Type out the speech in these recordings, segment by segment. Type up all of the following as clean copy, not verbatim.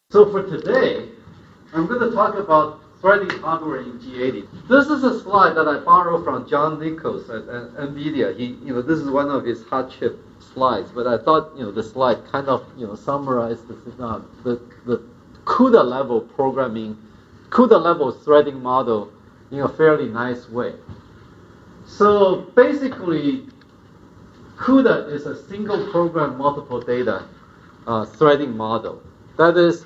So for today, I'm going to talk about threading hardware in G80. This is a slide that I borrowed from John Nichols at NVIDIA. This is one of his hot chip slides, but I thought, the slide kind of, summarized the CUDA level programming, CUDA level threading model in a fairly nice way. So basically, CUDA is a single program, multiple data threading model. That is,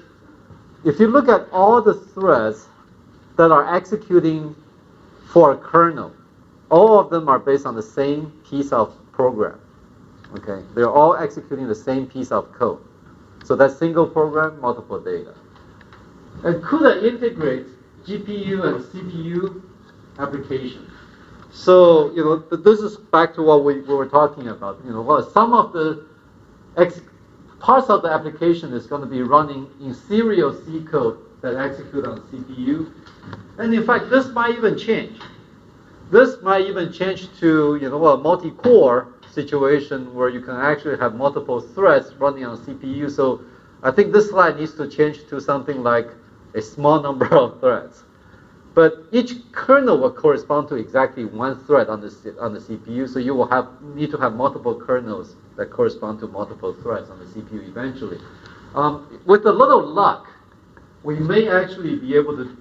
if you look at all the threads that are executing for a kernel, all of them are based on the same piece of program. Okay, they're all executing the same piece of code. So that's single program, multiple data. And CUDA integrates GPU and CPU applications. So, this is back to what we were talking about. Some of the parts of the application is going to be running in serial C code that execute on CPU. And in fact, this might even change. This might even change to, a multi-core situation where you can actually have multiple threads running on CPU. So I think this slide needs to change to something like a small number of threads. But each kernel will correspond to exactly one thread on the CPU, so you will need to have multiple kernels that correspond to multiple threads on the CPU eventually. With a little luck, we may actually be able to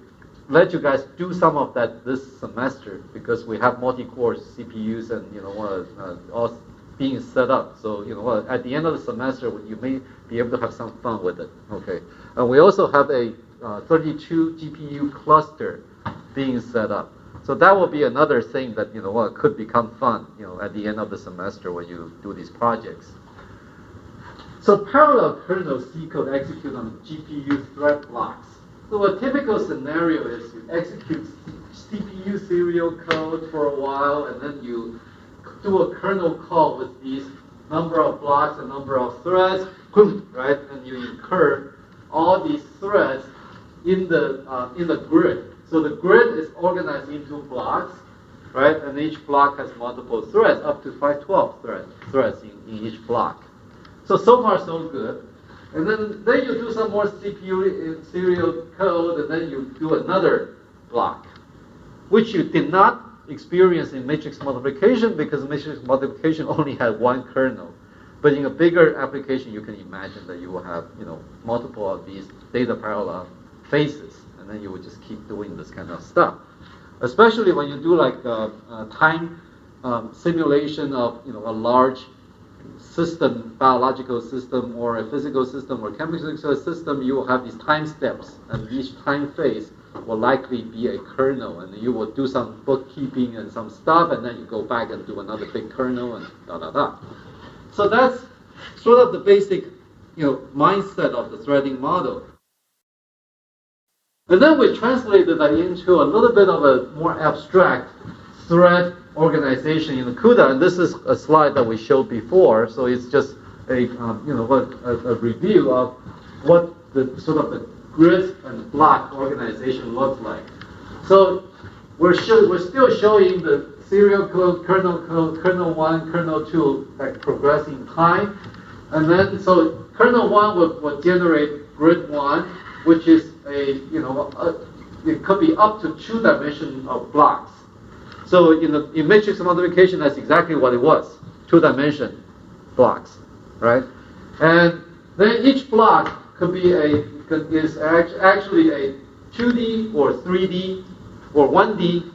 let you guys do some of that this semester because we have multi-core CPUs and all being set up. So at the end of the semester, you may be able to have some fun with it. Okay, and we also have a 32 GPU cluster being set up. So that will be another thing that could become fun at the end of the semester when you do these projects. So parallel kernel C code execute on GPU thread blocks. So a typical scenario is you execute CPU serial code for a while, and then you do a kernel call with these number of blocks and number of threads, right? And you incur all these threads in the grid. So the grid is organized into blocks, right? And each block has multiple threads, up to 512 threads in each block. So far so good. And then you do some more CPU serial code, and then you do another block, which you did not experience in matrix multiplication because matrix multiplication only had one kernel. But in a bigger application, you can imagine that you will have multiple of these data parallel phases. And then you would just keep doing this kind of stuff. Especially when you do like time simulation of a large system, biological system, or a physical system, or chemical system, you will have these time steps, and each time phase will likely be a kernel, and you will do some bookkeeping and some stuff, and then you go back and do another big kernel, and da-da-da. So that's sort of the basic mindset of the threading model. And then we translated that into a little bit of a more abstract thread organization in the CUDA. And this is a slide that we showed before. So it's just a review of what the sort of the grid and block organization looks like. So we're still showing the serial code, kernel 1, kernel 2, like progress in time. And then so kernel 1 will generate grid 1, which is it could be up to 2 dimensions of blocks. So in matrix multiplication, that's exactly what it was, 2-dimension blocks, right? And then each block could be is actually a 2D or 3D or 1D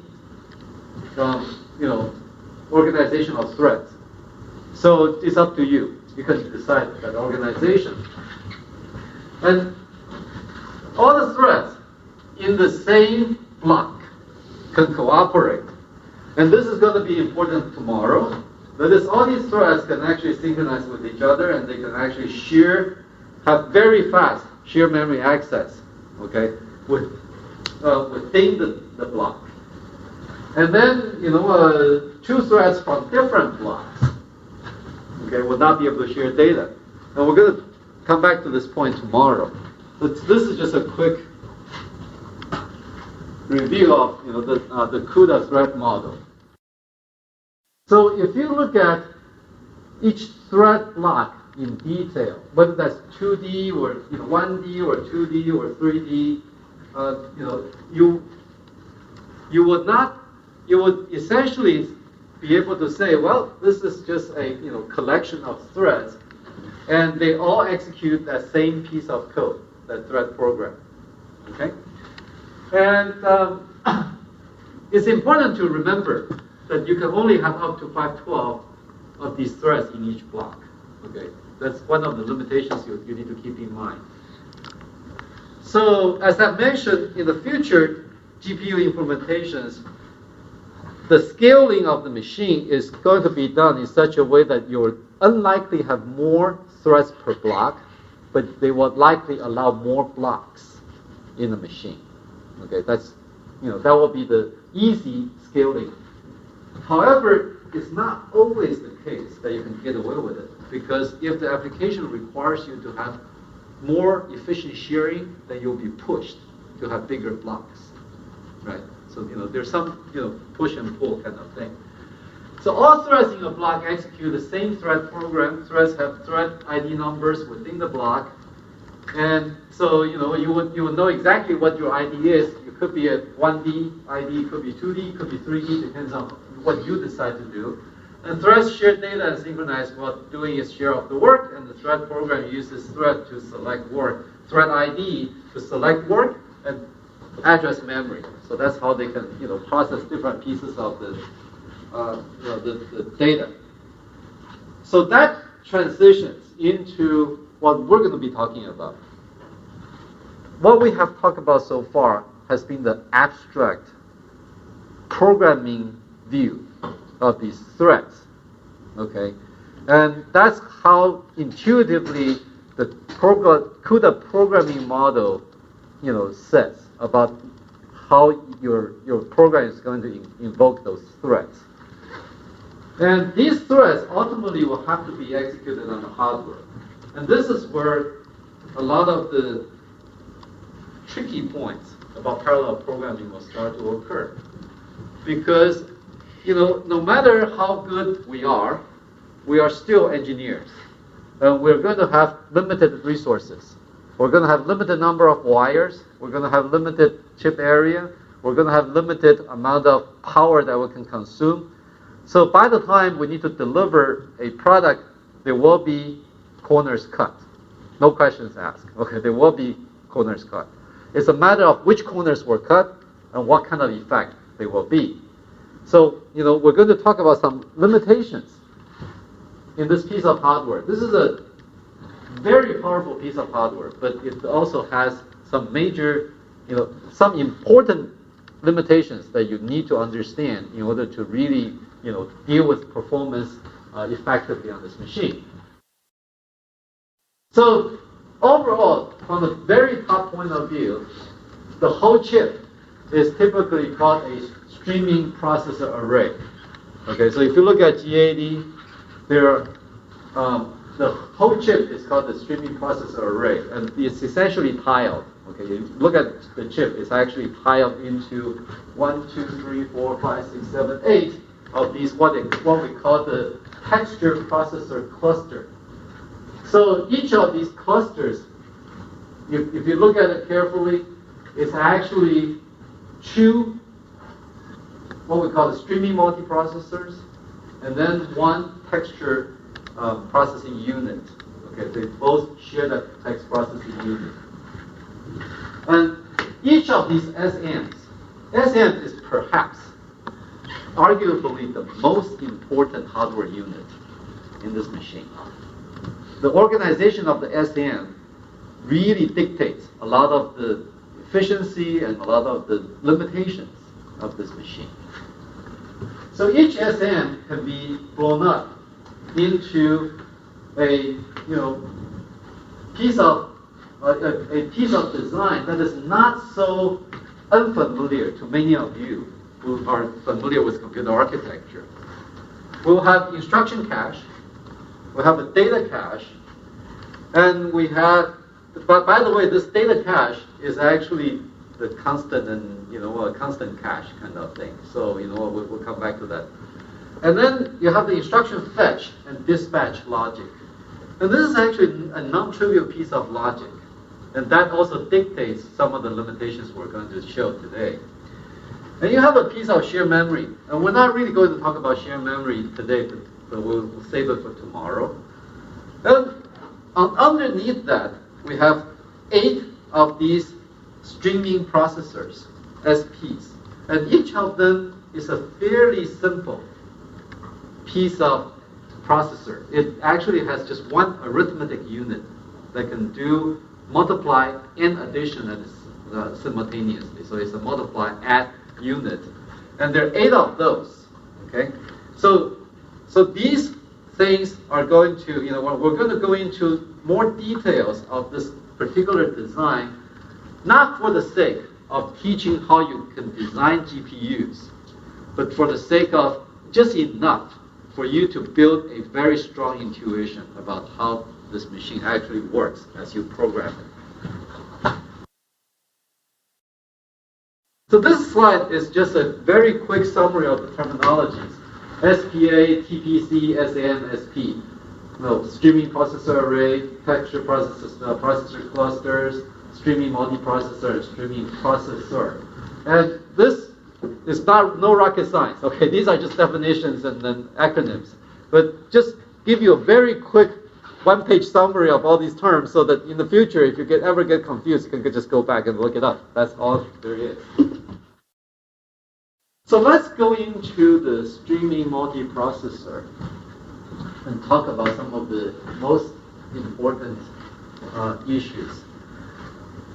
organization of threads. So it's up to you. You can decide that organization. And all the threads in the same block can cooperate. And this is going to be important tomorrow. That is, all these threads can actually synchronize with each other, and they can actually have very fast shared memory access, okay, within the block. And then, 2 threads from different blocks, okay, will not be able to share data. And we're going to come back to this point tomorrow. But this is just a quick review of the CUDA thread model. So if you look at each thread block in detail, whether that's 2D or 1D or 2D or 3D. You would essentially be able to say, well, this is just a collection of threads, and they all execute that same piece of code, that thread program. Okay, and it's important to remember that you can only have up to 512 of these threads in each block. Okay, that's one of the limitations you need to keep in mind. So, as I mentioned, in the future GPU implementations, the scaling of the machine is going to be done in such a way that you'll unlikely have more threads per block, but they will likely allow more blocks in the machine. Okay, that will be the easy scaling. However, it's not always the case that you can get away with it, because if the application requires you to have more efficient sharing, then you'll be pushed to have bigger blocks, right? So there's some push and pull kind of thing. So all threads in a block execute the same thread program. Threads have thread ID numbers within the block, and so you would know exactly what your ID is. It could be a 1D ID, could be 2D, could be 3D, depends on what you decide to do. And threads share data and synchronize while doing its share of the work, and the thread program uses thread to select work, thread ID to select work, and address memory. So that's how they can process different pieces of the data. So that transitions into what we're going to be talking about. What we have talked about so far has been the abstract programming view of these threads, okay? And that's how intuitively the CUDA programming model, says about how your program is going to invoke those threads. And these threads ultimately will have to be executed on the hardware. And this is where a lot of the tricky points about parallel programming will start to occur. Because no matter how good we are still engineers. And we're going to have limited resources. We're going to have limited number of wires. We're going to have limited chip area. We're going to have limited amount of power that we can consume. So by the time we need to deliver a product, there will be corners cut. No questions asked. Okay, there will be corners cut. It's a matter of which corners were cut and what kind of effect they will be. So, we're going to talk about some limitations in this piece of hardware. This is a very powerful piece of hardware, but it also has some major, some important limitations that you need to understand in order to really, deal with performance effectively on this machine. So, overall, from the very top point of view, the whole chip is typically called a streaming processor array. Okay, so if you look at G80, the whole chip is called the streaming processor array, and it's essentially tiled. Okay, you look at the chip; it's actually tiled into 1, 2, 3, 4, 5, 6, 7, 8 of these what we call the texture processor cluster. So each of these clusters, if you look at it carefully, it's actually two what we call the streaming multiprocessors, and then one texture processing unit. Okay, they both share that text processing unit. And each of these SMs is perhaps, arguably, the most important hardware unit in this machine. The organization of the SM really dictates a lot of the efficiency and a lot of the limitations of this machine. So each SM can be blown up into a piece of design that is not so unfamiliar to many of you who are familiar with computer architecture. We'll have instruction cache, we'll have a data cache, and we have. But by the way, this data cache is actually the constant and a constant cache kind of thing. So we'll come back to that. And then you have the instruction fetch and dispatch logic. And this is actually a non-trivial piece of logic. And that also dictates some of the limitations we're going to show today. And you have a piece of shared memory. And we're not really going to talk about shared memory today, but we'll save it for tomorrow. And underneath that, we have 8 of these streaming processors, SPs. And each of them is a fairly simple piece of processor. It actually has just one arithmetic unit that can do multiply and addition simultaneously. So it's a multiply add unit. And there are 8 of those. Okay? So these things are going to, we're going to go into more details of this particular design, not for the sake of teaching how you can design GPUs, but for the sake of just enough for you to build a very strong intuition about how this machine actually works as you program it. So this slide is just a very quick summary of the terminologies. SPA, TPC, SAM, SP. Streaming processor array, texture processor clusters, streaming multiprocessor, streaming processor. And this is no rocket science. Okay, these are just definitions and then acronyms. But just give you a very quick one-page summary of all these terms so that in the future, if you ever get confused, you can just go back and look it up. That's all there is. So let's go into the streaming multiprocessor and talk about some of the most important issues.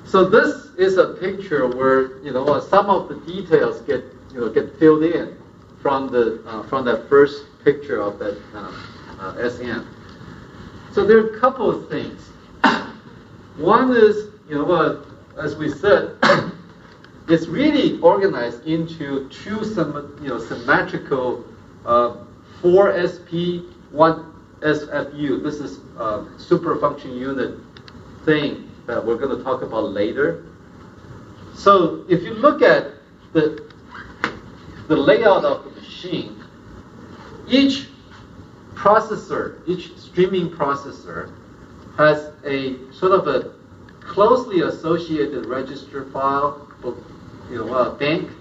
So this is a picture where some of the details get filled in from that first picture of that SM. So there are a couple of things. One is, as we said, it's really organized into 2 symmetrical 4 SP, 1 SFU. This is a super function unit thing that we're going to talk about later. So if you look at the layout of the machine, each streaming processor has a sort of a closely associated register file, bank,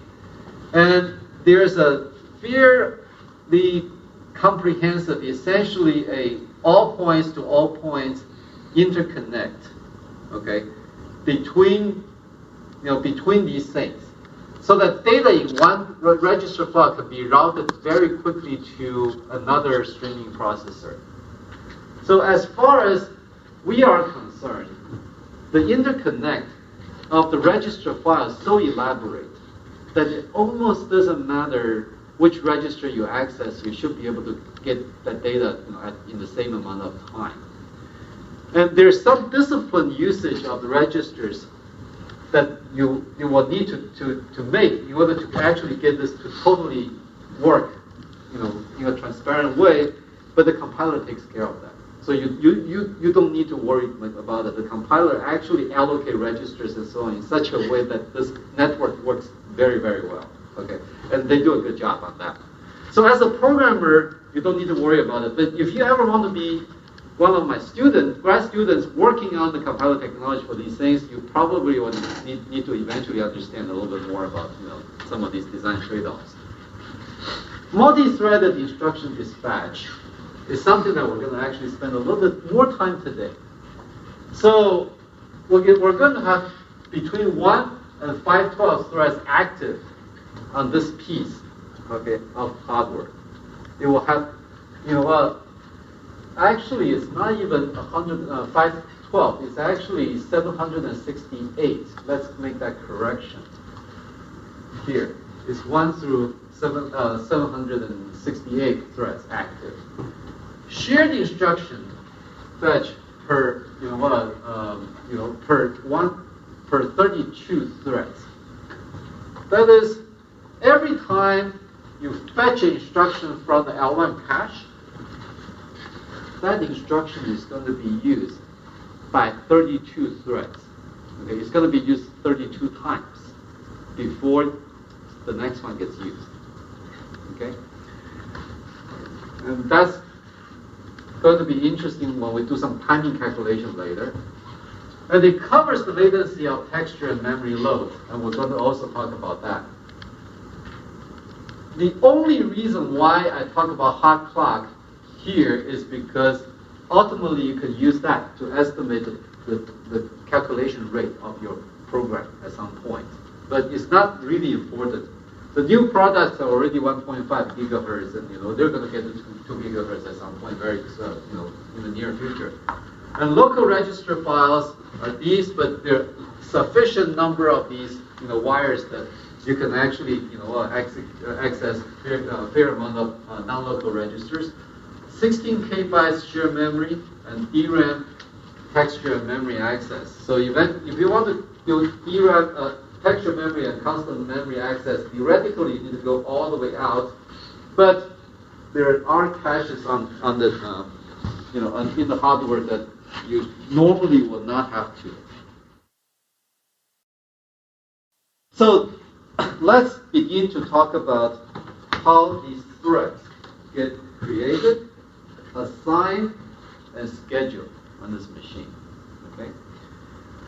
and there's a fairly comprehensive, essentially a all points to all points interconnect, okay, between these things, so that data in one register file can be routed very quickly to another streaming processor. So as far as we are concerned, the interconnect of the register file is so elaborate that it almost doesn't matter which register you access, you should be able to get that data in the same amount of time. And there's some disciplined usage of the registers that you will need to make in order to actually get this to totally work in a transparent way, but the compiler takes care of that. So you don't need to worry about it. The compiler actually allocates registers and so on in such a way that this network works very, very well. Okay, and they do a good job on that. So as a programmer, you don't need to worry about it. But if you ever want to be one of my grad students working on the compiler technology for these things, you probably would need to eventually understand a little bit more about some of these design trade-offs. Multi-threaded instruction dispatch is something that we're going to actually spend a little bit more time today. So we're going to have between 1 and 512 threads active on this piece, okay, of hardware. It will have, actually it's not even 512, it's actually 768. Let's make that correction. Here, it's 1 through 768 threads active. Shared instruction fetch per 32 threads. That is, every time you fetch an instruction from the L1 cache, that instruction is going to be used by 32 threads. Okay, it's going to be used 32 times before the next one gets used. Okay, and that's going to be interesting when we do some timing calculation later. And it covers the latency of texture and memory load, and we're going to also talk about that. The only reason why I talk about hot clock here is because ultimately you can use that to estimate the calculation rate of your program at some point. But it's not really important. The new products are already 1.5 gigahertz, and they're going to get to 2 gigahertz at some point, very in the near future. And local register files are these, but there are sufficient number of these wires that you can actually access a fair amount of non-local registers. 16 kbytes shared memory and DRAM texture and memory access. So if you want to do DRAM texture memory and constant memory access, theoretically you need to go all the way out, but there are caches on the in the hardware that you normally will not have to. So let's begin to talk about how these threads get created, assigned, and scheduled on this machine. Okay.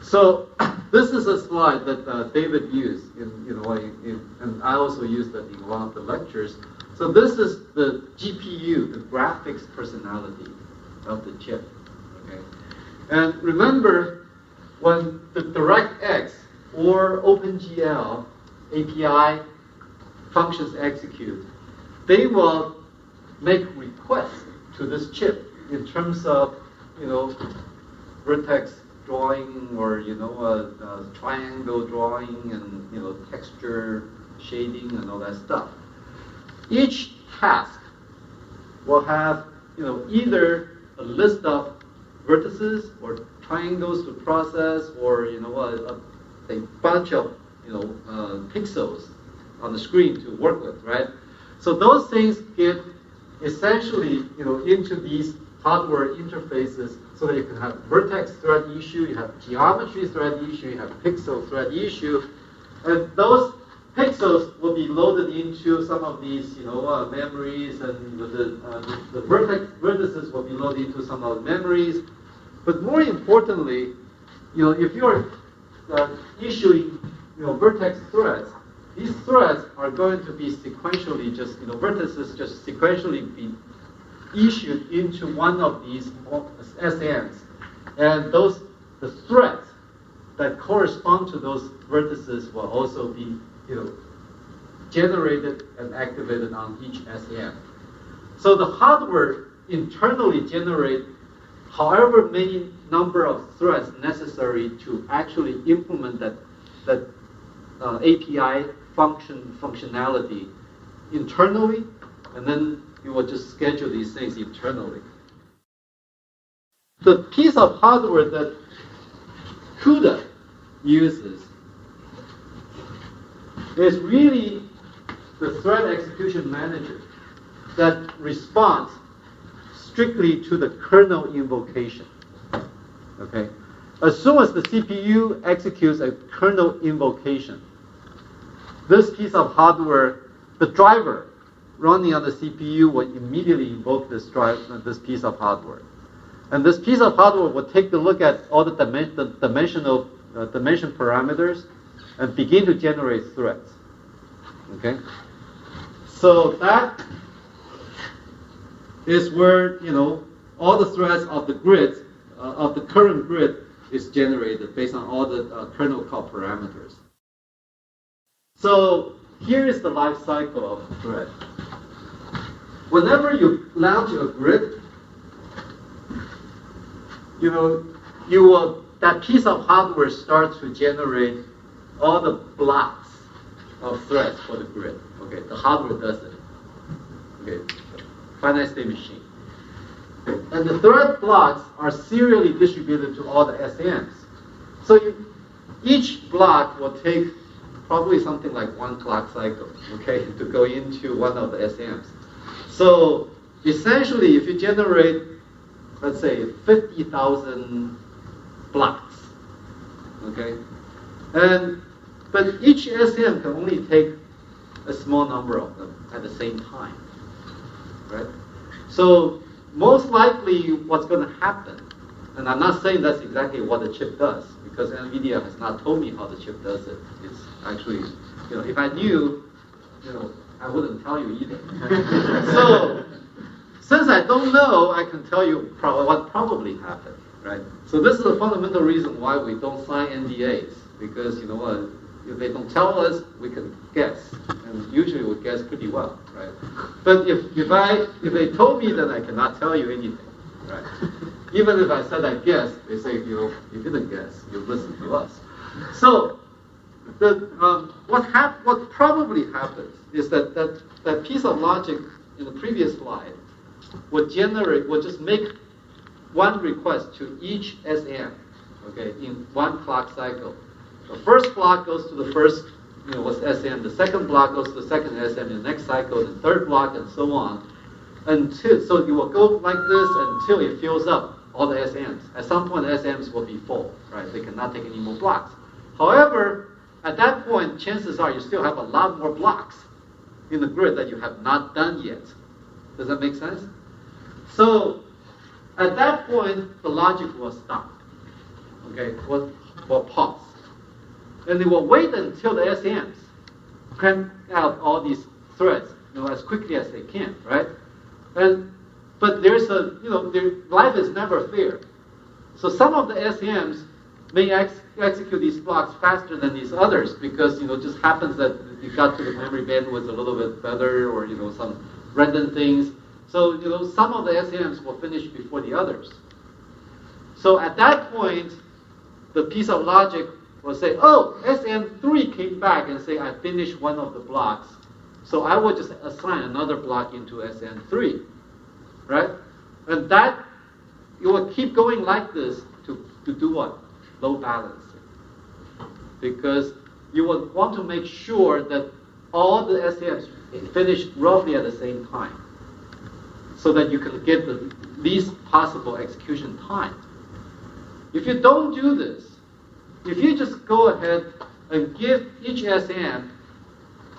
So this is a slide that David used and I also used that in one of the lectures. So this is the GPU, the graphics personality of the chip. Okay. And remember, when the DirectX or OpenGL API functions execute, they will make requests to this chip in terms of vertex drawing or triangle drawing and texture shading and all that stuff. Each task will have either a list of vertices or triangles to process, or a bunch of pixels on the screen to work with, right? So those things get essentially into these hardware interfaces, so that you can have vertex thread issue, you have geometry thread issue, you have pixel thread issue, and those pixels will be loaded into some of these memories, and the vertices will be loaded into some of the memories. But more importantly, if you're issuing vertex threads, these threads are going to be sequentially vertices just sequentially be issued into one of these SAMs, and the threads that correspond to those vertices will also be generated and activated on each SAM. So the hardware internally generates however many number of threads necessary to actually implement that API functionality internally, and then you will just schedule these things internally. The piece of hardware that CUDA uses is really the thread execution manager that responds strictly to the kernel invocation. Okay? As soon as the CPU executes a kernel invocation, this piece of hardware, the driver running on the CPU, will immediately invoke this piece of hardware. And this piece of hardware will take a look at all the dimension parameters and begin to generate threads. Okay? So that is where all the threads of the grid, of the current grid, is generated based on all the kernel call parameters. So here is the life cycle of the thread. Whenever you launch a grid, that piece of hardware starts to generate all the blocks of threads for the grid. Okay, the hardware does it. Okay, finite state machine. And the thread blocks are serially distributed to all the SAMs. So each block will take probably something like 1 clock cycle, okay, to go into one of the SAMs. So essentially, if you generate, let's say, 50,000 blocks, okay, but each SAM can only take a small number of them at the same time, right? So most likely what's going to happen, and I'm not saying that's exactly what the chip does, because NVIDIA has not told me how the chip does it. It's actually, if I knew, I wouldn't tell you either. So, since I don't know, I can tell you what probably happened, right? So this is a fundamental reason why we don't sign NDAs, because you know what, if they don't tell us, we can guess, and usually we guess pretty well, right? But if they told me, then I cannot tell you anything, right? Even if I said I guessed, they say, you didn't guess, you listened to us. So what probably happens is that piece of logic in the previous slide will just make one request to each SM, okay, in one clock cycle. The first block goes to the first, SM. The second block goes to the second SM in the next cycle. The third block, and so on, so it will go like this until it fills up all the SMs. At some point, the SMs will be full, right? They cannot take any more blocks. However, at that point, chances are you still have a lot more blocks in the grid that you have not done yet. Does that make sense? So at that point, the logic will stop. Okay, will pause. And they will wait until the SMs crank out all these threads, as quickly as they can, right? But there's life is never fair. So some of the SMs may execute these blocks faster than these others because, it just happens that you got to the memory bandwidth a little bit better, or, some random things. So, some of the SMs will finish before the others. So at that point, the piece of logic will say, oh, SM3 came back and say, I finished one of the blocks. So I will just assign another block into SM3, right? And that, it will keep going like this to do what? Load balancing. Because you would want to make sure that all the SMs finish roughly at the same time, so that you can get the least possible execution time. If you don't do this, if you just go ahead and give each SM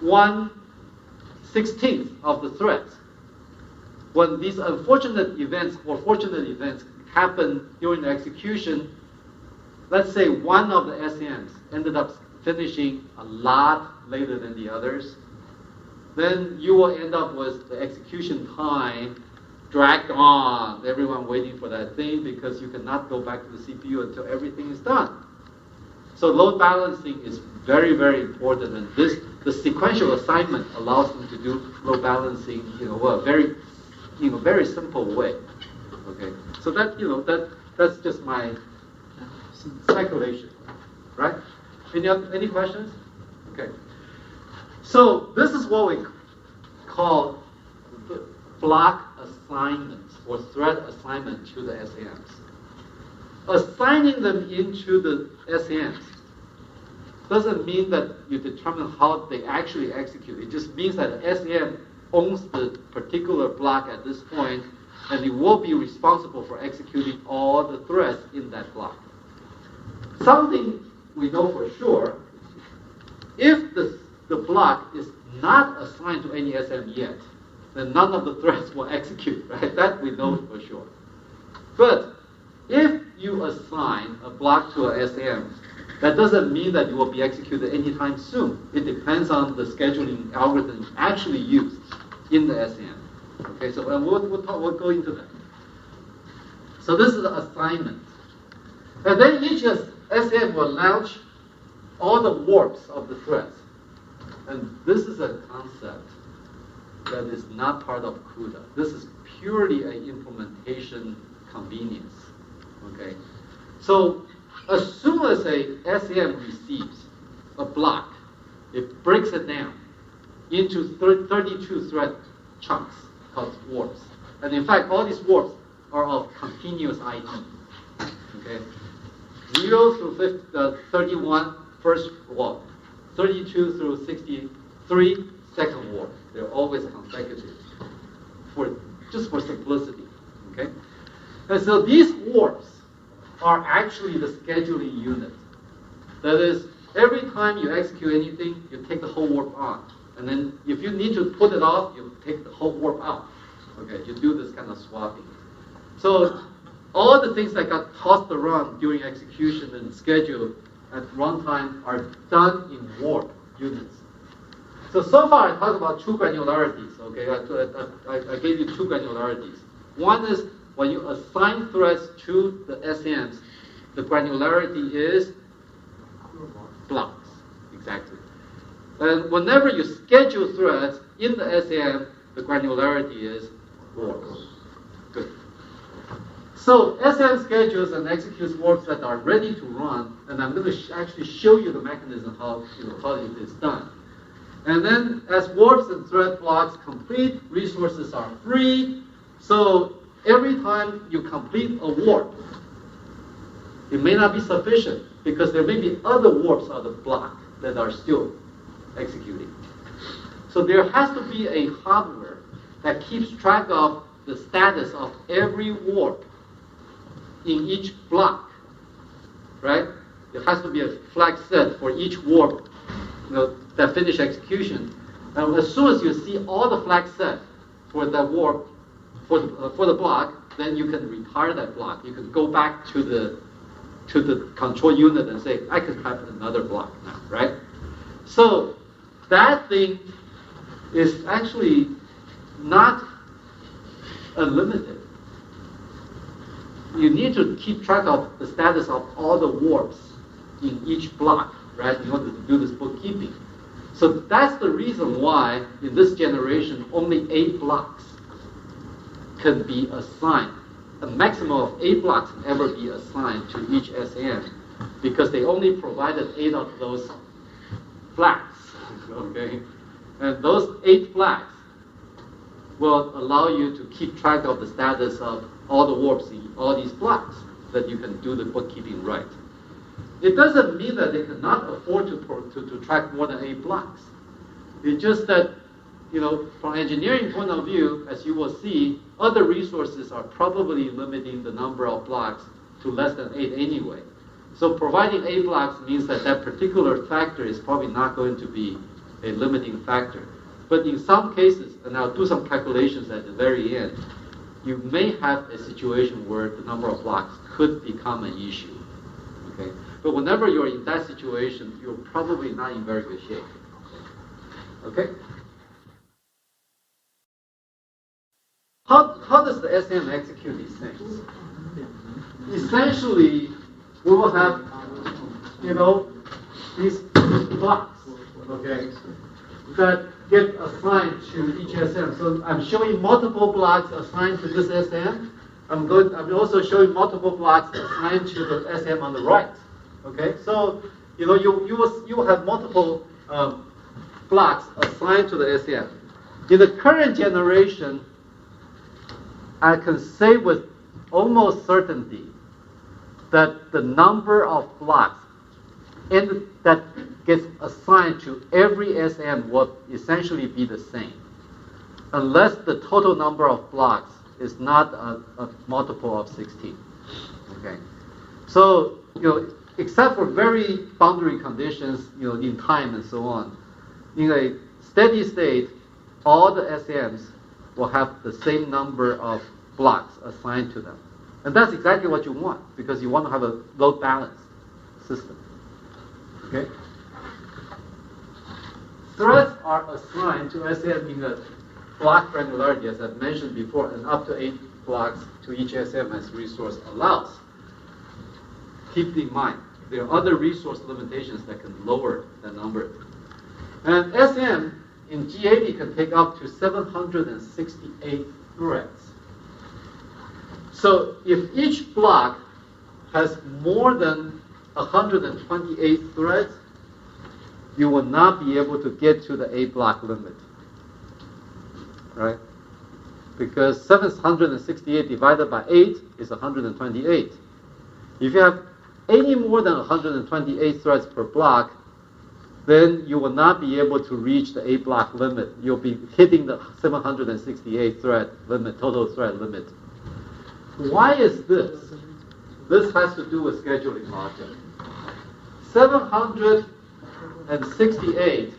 1/16 of the threads, when these unfortunate events or fortunate events happen during the execution, let's say one of the SMs ended up finishing a lot later than the others, then you will end up with the execution time dragged on, everyone waiting for that thing, because you cannot go back to the CPU until everything is done. So load balancing is very, very important, and the sequential assignment allows them to do load balancing, very simple way. Okay, so that's just my speculation, right? Any questions? Okay. So this is what we call block assignment or thread assignment to the SMs. Assigning them into the SMs doesn't mean that you determine how they actually execute. It just means that the SM owns the particular block at this point, and it will be responsible for executing all the threads in that block. Something we know for sure, if the block is not assigned to any SM yet, then none of the threads will execute, right? That we know for sure. But if you assign a block to a SM, that doesn't mean that it will be executed anytime soon. It depends on the scheduling algorithm actually used in the SM. Okay, so we'll go into that. So this is the assignment. And then each SM will launch all the warps of the threads. And this is a concept that is not part of CUDA. This is purely an implementation convenience. Okay, so as soon as a SM receives a block, it breaks it down into 32 thread chunks called warps. And in fact, all these warps are of continuous ID. Okay, 0 through 31 first warp, 32 through 63 second warp. They're always consecutive, just for simplicity. Okay, and so these warps are actually the scheduling unit. That is, every time you execute anything, you take the whole warp on. And then if you need to put it off, you take the whole warp out. Okay, you do this kind of swapping. So all the things that got tossed around during execution and schedule at runtime are done in warp units. So far I talked about two granularities, okay? I gave you two granularities. One is when you assign threads to the SAMs, the granularity is blocks, exactly. And whenever you schedule threads in the SAM, the granularity is warps. Good. So SAM schedules and executes warps that are ready to run, and I'm going to actually show you the mechanism how it is done. And then as warps and thread blocks complete, resources are free. So every time you complete a warp, it may not be sufficient because there may be other warps on the block that are still executing. So there has to be a hardware that keeps track of the status of every warp in each block, right? There has to be a flag set for each warp, that finish execution. And as soon as you see all the flags set for that warp, for the block, then you can retire that block. You can go back to the control unit and say, I can have another block now, right? So that thing is actually not unlimited. You need to keep track of the status of all the warps in each block, right, in order to do this bookkeeping. So that's the reason why in this generation only 8 blocks can be assigned. A maximum of 8 blocks can ever be assigned to each SAM because they only provided 8 of those flags, okay? And those 8 flags will allow you to keep track of the status of all the warps in all these blocks that you can do the bookkeeping right. It doesn't mean that they cannot afford to track more than 8 blocks. It's just that, from an engineering point of view, as you will see, other resources are probably limiting the number of blocks to less than 8 anyway. So providing 8 blocks means that that particular factor is probably not going to be a limiting factor. But in some cases, and I'll do some calculations at the very end, you may have a situation where the number of blocks could become an issue. Okay? But whenever you're in that situation, you're probably not in very good shape. Okay? How does the SAM execute these things? Essentially, we will have, these blocks, okay, that get assigned to each SM. So I'm showing multiple blocks assigned to this SM. I'm also showing multiple blocks assigned to the SM on the right. Okay, so you will have multiple blocks assigned to the SM. In the current generation, I can say with almost certainty that the number of blocks that gets assigned to every SM will essentially be the same, unless the total number of blocks is not a multiple of 16. Okay, so except for very boundary conditions, in time and so on, in a steady state, all the SAMs will have the same number of blocks assigned to them. And that's exactly what you want, because you want to have a load balanced system. Okay? Threads are assigned to SM in a block granularity, as I've mentioned before, and up to 8 blocks to each SM as resource allows. Keep in mind, there are other resource limitations that can lower the number. And SM in G80 can take up to 768 threads. So if each block has more than 128 threads, you will not be able to get to the 8 block limit. Right? Because 768 divided by 8 is 128. If you have any more than 128 threads per block, then you will not be able to reach the 8 block limit. You'll be hitting the 768 thread limit, total thread limit. Why is this? This has to do with scheduling logic. 768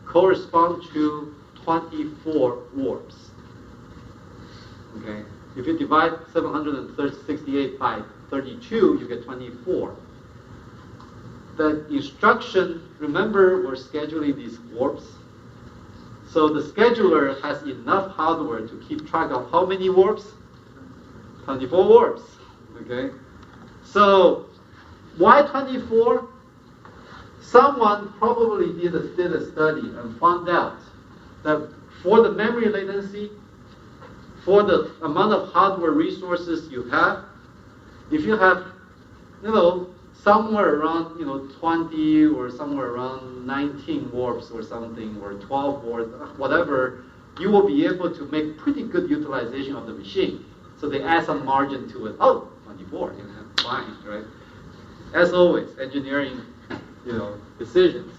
correspond to 24 warps. Okay? If you divide 768 by 32, you get 24. The instruction, remember, we're scheduling these warps. So the scheduler has enough hardware to keep track of how many warps? 24 warps. Okay? So why 24? Someone probably did a study and found out that for the memory latency, for the amount of hardware resources you have, if you have, somewhere around, 20 or somewhere around 19 warps or something, or 12 warps, whatever, you will be able to make pretty good utilization of the machine. So they add some margin to it. Oh, 24, fine, right? As always, engineering, decisions.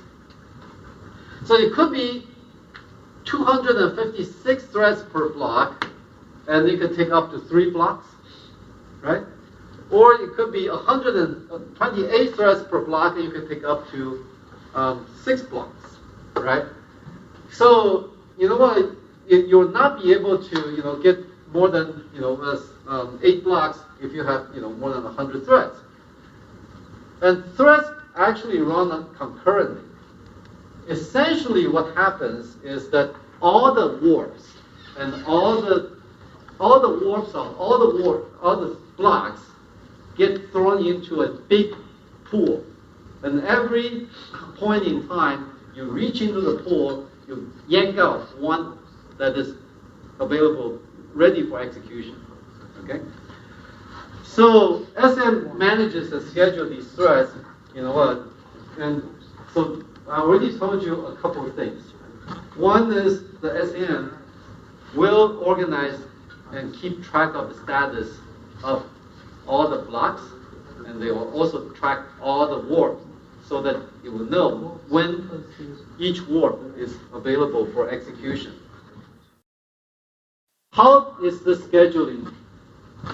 So it could be 256 threads per block, and it could take up to 3 blocks, right? Or it could be 128 threads per block, and you can take up to 6 blocks, right? So, you know what? You'll not be able to, get more than, 8 blocks if you have, more than 100 threads. And threads actually run concurrently. Essentially, what happens is that all the warps and all the blocks get thrown into a big pool. And every point in time, you reach into the pool, you yank out one that is available, ready for execution. Okay? So SM manages to schedule these threads, and so I already told you a couple of things. One is the SM will organize and keep track of the status of all the blocks, and they will also track all the warps so that it will know when each warp is available for execution. How is the scheduling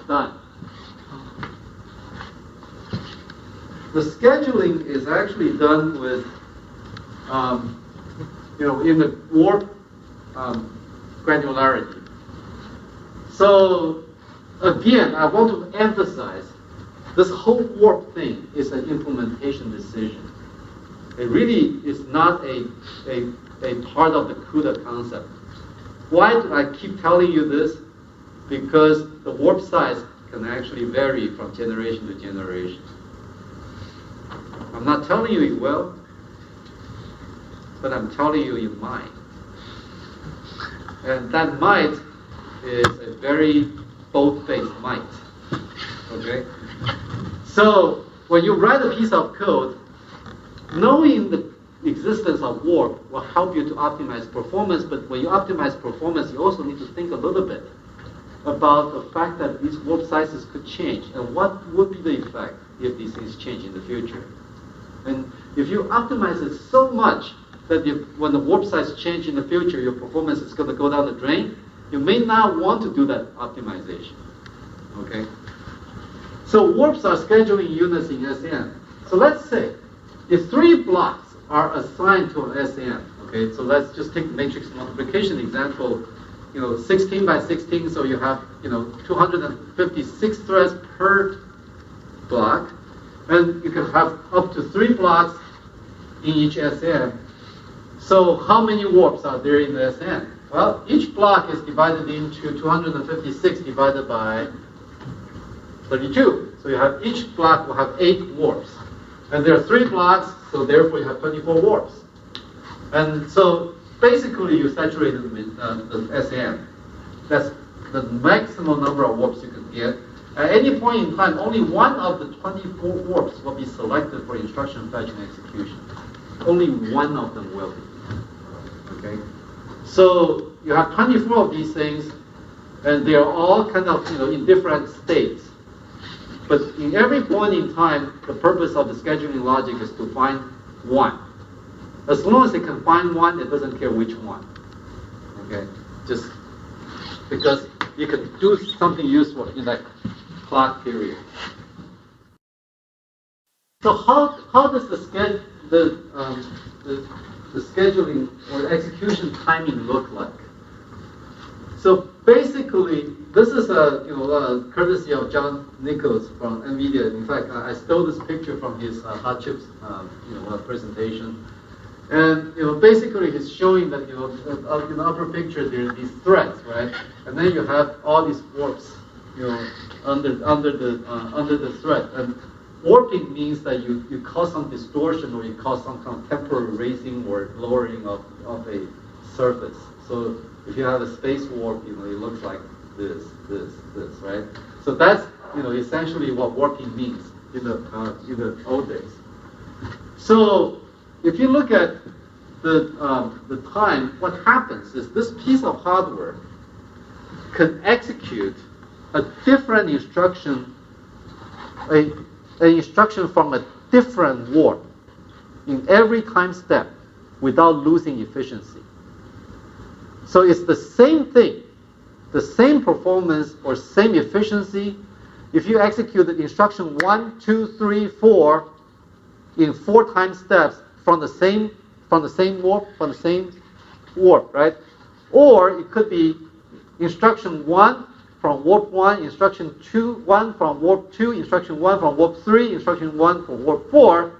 done? The scheduling is actually done with, in the warp granularity. So again, I want to emphasize this whole warp thing is an implementation decision. It really is not a part of the CUDA concept. Why do I keep telling you this? Because the warp size can actually vary from generation to generation. I'm not telling you it will, but I'm telling you it might. And that might is a very bold-faced might. Okay? So when you write a piece of code, knowing the existence of warp will help you to optimize performance, but when you optimize performance, you also need to think a little bit about the fact that these warp sizes could change, and what would be the effect if these things change in the future. And if you optimize it so much that when the warp size change in the future, your performance is going to go down the drain, you may not want to do that optimization. Okay? So warps are scheduling units in SN. So let's say if 3 blocks are assigned to an SN, okay, so let's just take the matrix multiplication example, 16 by 16, so you have, 256 threads per block, and you can have up to 3 blocks in each SN. So how many warps are there in the SN? Well, each block is divided into 256 divided by 32. So you have each block will have 8 warps. And there are 3 blocks, so therefore you have 24 warps. And so basically you saturated the SN. That's the maximum number of warps you can get. At any point in time, only one of the 24 warps will be selected for instruction fetch and execution. Only one of them will be. Okay? So you have 24 of these things, and they are all kind of in different states. But in every point in time, the purpose of the scheduling logic is to find one. As long as it can find one, it doesn't care which one. Okay? Just because you can do something useful in that clock period. So how does the scheduling or execution timing look like? So basically, this is a courtesy of John Nichols from NVIDIA. In fact, I stole this picture from his hot chips presentation. And basically, he's showing that in the upper picture there are these threads, right? And then you have all these warps, under the thread. And warping means that you cause some distortion or you cause some kind of temporary raising or lowering of a surface. So if you have a space warp, it looks like this, right? So that's essentially what warping means in the old days. So if you look at the time, what happens is this piece of hardware can execute a different instruction, an instruction from a different warp in every time step without losing efficiency. So it's the same thing, the same performance or same efficiency if you execute the instruction 1, 2, 3, 4 in 4 time steps from the same warp, right? Or it could be instruction 1 from warp 1, instruction 1 from warp 2, instruction 1 from warp 3, instruction 1 from warp 4.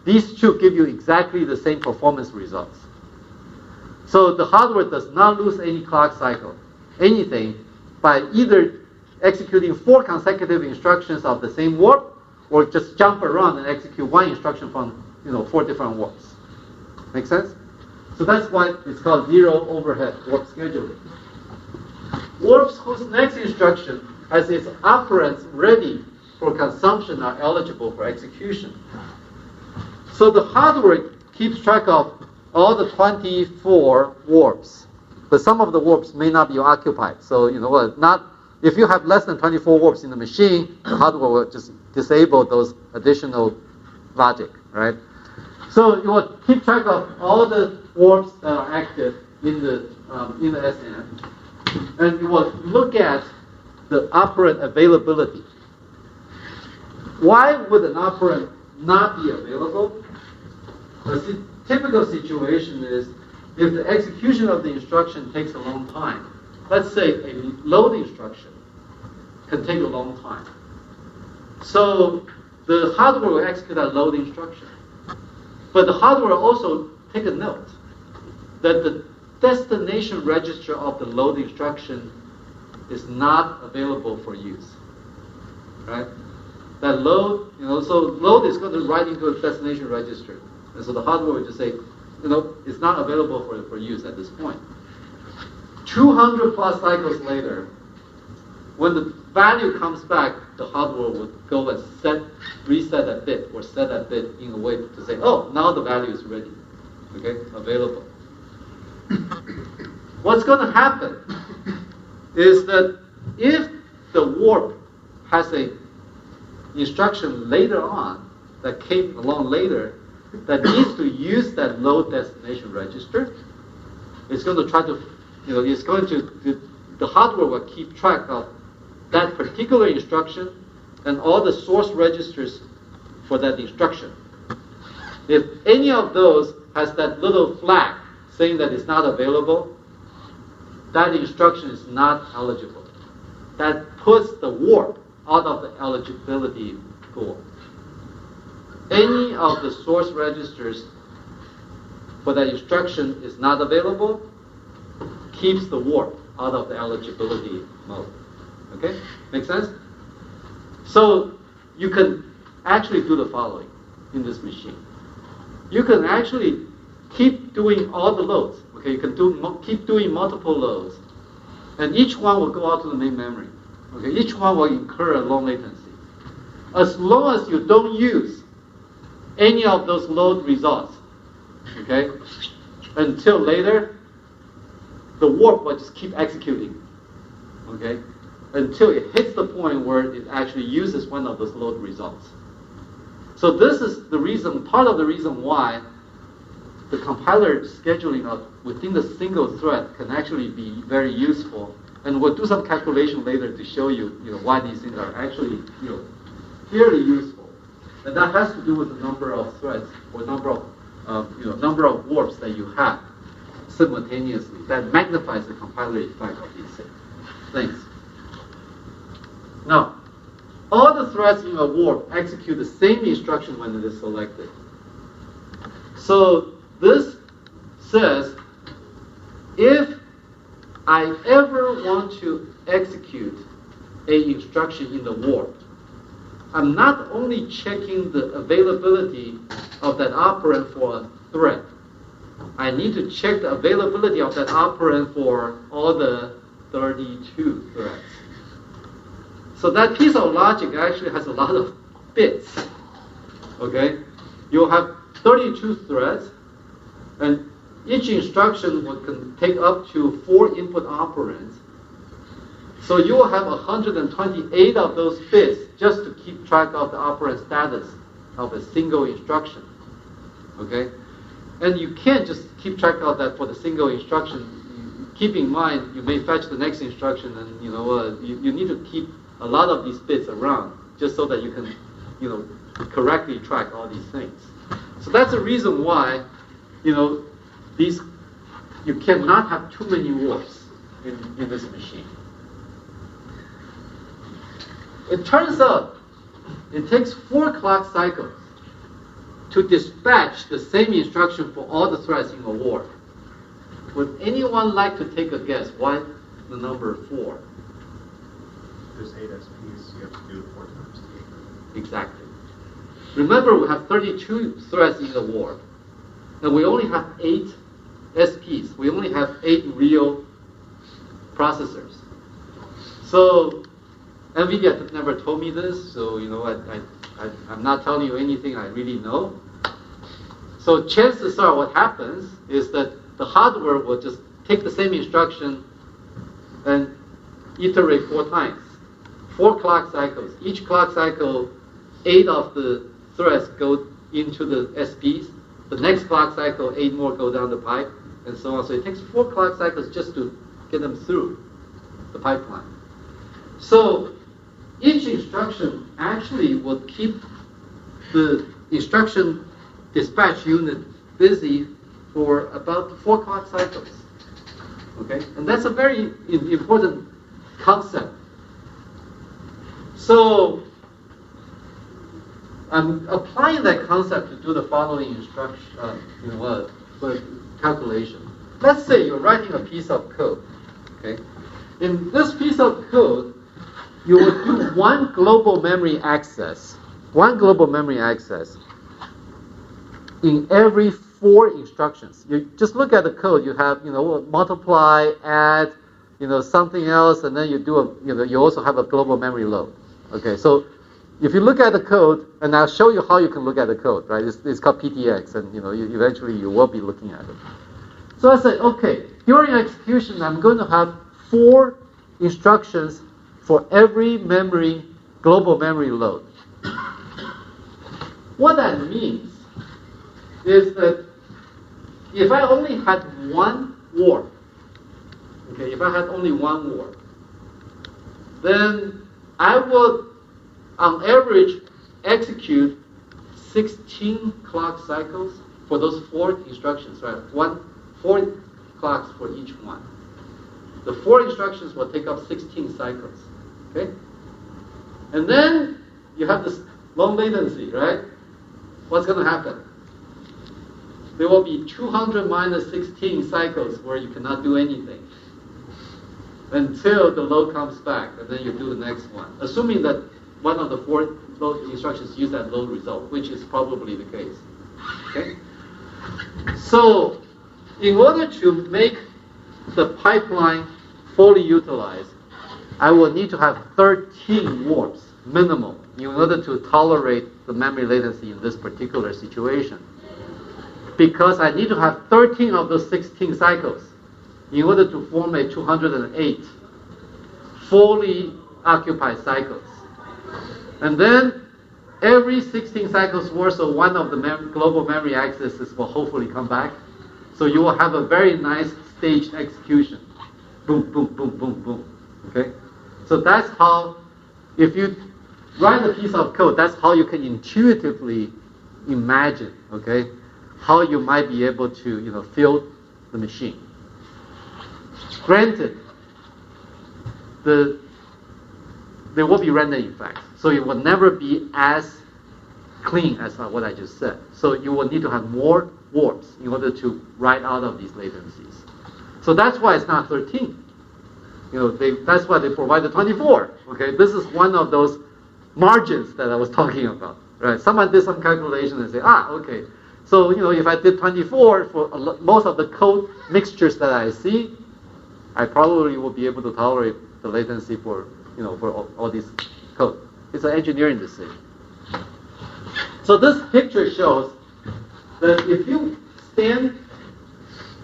These two give you exactly the same performance results. So the hardware does not lose any clock cycle, anything, by either executing 4 consecutive instructions of the same warp, or just jump around and execute 1 instruction from 4 different warps. Make sense? So that's why it's called zero overhead warp scheduling. Warps whose next instruction has its operands ready for consumption are eligible for execution. So the hardware keeps track of all the 24 warps, but some of the warps may not be occupied. So if you have less than 24 warps in the machine, the hardware will just disable those additional logic, right? So you will keep track of all the warps that are active in the SN, and you will look at the operand availability. Why would an operand not be available? The typical situation is if the execution of the instruction takes a long time. Let's say a load instruction can take a long time. So the hardware will execute that load instruction. But the hardware will also take a note that the destination register of the load instruction is not available for use. Right? That load, so load is going to write into a destination register. And so the hardware will just say, it's not available for use at this point. 200 plus cycles later, when the value comes back, the hardware will go and reset that bit or set that bit in a way to say, oh, now the value is ready, available. What's going to happen is that if the warp has a instruction later on that came along later that needs to use that load destination register, it's going to try to, the hardware will keep track of that particular instruction and all the source registers for that instruction. If any of those has that little flag saying that it's not available, that instruction is not eligible. That puts the warp out of the eligibility pool. Any of the source registers for that instruction is not available, keeps the warp out of the eligibility mode. Okay? Make sense? So you can actually do the following in this machine. You can actually keep doing all the loads. Okay, you can keep doing multiple loads, and each one will go out to the main memory. Okay, each one will incur a low latency. As long as you don't use any of those load results, okay, until later, the warp will just keep executing, okay, until it hits the point where it actually uses one of those load results. So this is the reason, part of the reason why the compiler scheduling of within the single thread can actually be very useful. And we'll do some calculation later to show you, why these things are actually, fairly useful. And that has to do with the number of threads or number of warps that you have. simultaneously. That magnifies the compiler effect of these things. Now, all the threads in a warp execute the same instruction when it is selected. So this says, if I ever want to execute an instruction in the warp, I'm not only checking the availability of that operand for a thread, I need to check the availability of that operand for all the 32 threads. So that piece of logic actually has a lot of bits. Okay? You'll have 32 threads, and each instruction can take up to 4 input operands. So you will have 128 of those bits just to keep track of the operand status of a single instruction. Okay? And you can't just keep track of that for the single instruction. Keep in mind, you may fetch the next instruction, and you need to keep a lot of these bits around just so that you can, correctly track all these things. So that's the reason why, you cannot have too many warps in this machine. It turns out it takes 4 clock cycles to dispatch the same instruction for all the threads in a warp. Would anyone like to take a guess why the number 4? There's 8 SPs, you have to do it 4 times. Exactly. Remember, we have 32 threads in the warp, and we only have 8 SPs. We only have 8 real processors. So NVIDIA never told me this, so I'm not telling you anything I really know. So chances are what happens is that the hardware will just take the same instruction and iterate 4 times. 4 clock cycles. Each clock cycle, 8 of the threads go into the SPs. The next clock cycle, 8 more go down the pipe, and so on. So it takes 4 clock cycles just to get them through the pipeline. So each instruction actually will keep the instruction dispatch unit busy for about 4 clock cycles. Okay? And that's a very important concept. So I'm applying that concept to do the following calculation. Let's say you're writing a piece of code. Okay? In this piece of code, you will do one global memory access in every 4 instructions. You just look at the code. You have, multiply, add, something else, and then you do you also have a global memory load. Okay, so if you look at the code, and I'll show you how you can look at the code, right? It's called PTX, and eventually you will be looking at it. So I said, okay, during execution, I'm going to have 4 instructions for every global memory load. What that means is that if I only had one warp, then I will, on average, execute 16 clock cycles for those 4 instructions, right? 4 clocks for each one. The 4 instructions will take up 16 cycles, okay? And then you have this low latency, right? What's going to happen? There will be 200 minus 16 cycles where you cannot do anything until the load comes back, and then you do the next one, assuming that one of the 4 load instructions use that load result, which is probably the case. Okay? So, in order to make the pipeline fully utilized, I will need to have 13 warps, minimal, in order to tolerate the memory latency in this particular situation. Because I need to have 13 of those 16 cycles in order to form a 208 fully occupied cycles. And then every 16 cycles worth of one of the global memory accesses will hopefully come back. So you will have a very nice staged execution. Boom, boom, boom, boom, boom. Okay? So that's how, if you write a piece of code, that's how you can intuitively imagine, okay, how you might be able to, fill the machine. Granted, there will be random effects, so it will never be as clean as what I just said. So you will need to have more warps in order to write out of these latencies. So that's why it's not 13. That's why they provide the 24. Okay, this is one of those margins that I was talking about. Right? Someone did some calculation and say, okay. So if I did 24 for most of the code mixtures that I see, I probably will be able to tolerate the latency for all this code. It's an engineering decision. So this picture shows that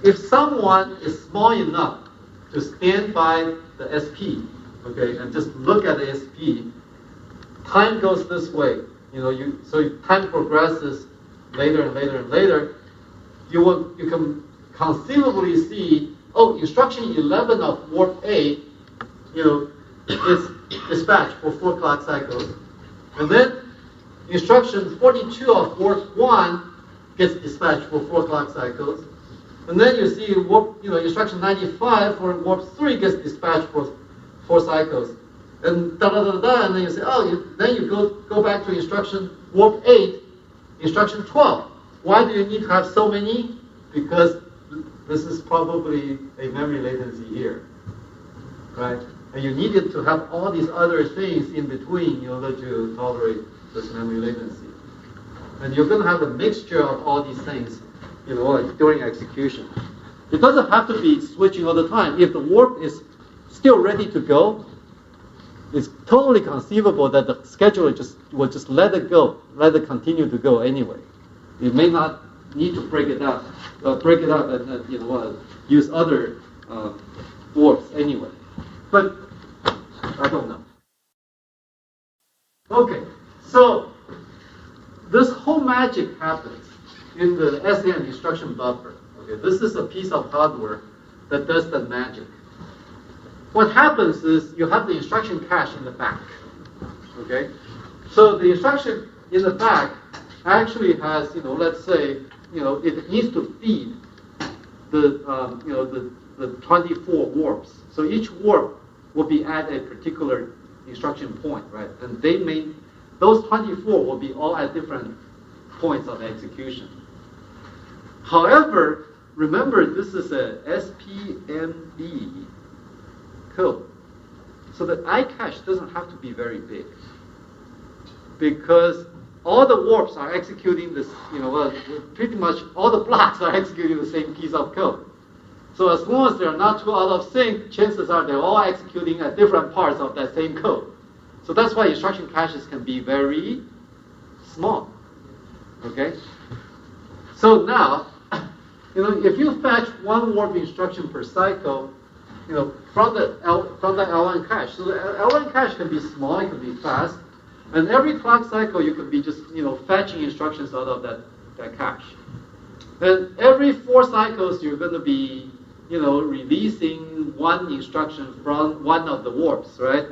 if someone is small enough to stand by the SP, okay, and just look at the SP, time goes this way. So time progresses later and later and later. You can conceivably see, instruction 11 of warp A, is dispatched for 4 clock cycles, and then instruction 42 of warp 1 gets dispatched for 4 clock cycles, and then you see instruction 95 for warp 3 gets dispatched for 4 cycles, and and then you say, then you go back to instruction warp 8, instruction 12. Why do you need to have so many? Because this is probably a memory latency here, right? And you needed to have all these other things in between in order to tolerate this memory latency. And you're going to have a mixture of all these things, during execution. It doesn't have to be switching all the time. If the warp is still ready to go, it's totally conceivable that the scheduler will just let it go, let it continue to go anyway. You may not need to break it up and use other warps anyway. But I don't know. Okay, so this whole magic happens in the SAN instruction buffer. Okay, this is a piece of hardware that does the magic. What happens is you have the instruction cache in the back. Okay, so the instruction in the back actually has, let's say, it needs to feed the 24 warps. So each warp will be at a particular instruction point, right? And those 24 will be all at different points of execution. However, remember this is a SPMB code. So the iCache doesn't have to be very big, because all the warps are executing this, pretty much all the blocks are executing the same piece of code. So as long as they're not too out of sync, chances are they're all executing at different parts of that same code. So that's why instruction caches can be very small. Okay? So now, if you fetch one warp instruction per cycle, from the L1 cache. So the L1 cache can be small, it can be fast, and every clock cycle you can be just fetching instructions out of that cache. And every 4 cycles you're going to be releasing one instruction from one of the warps, right?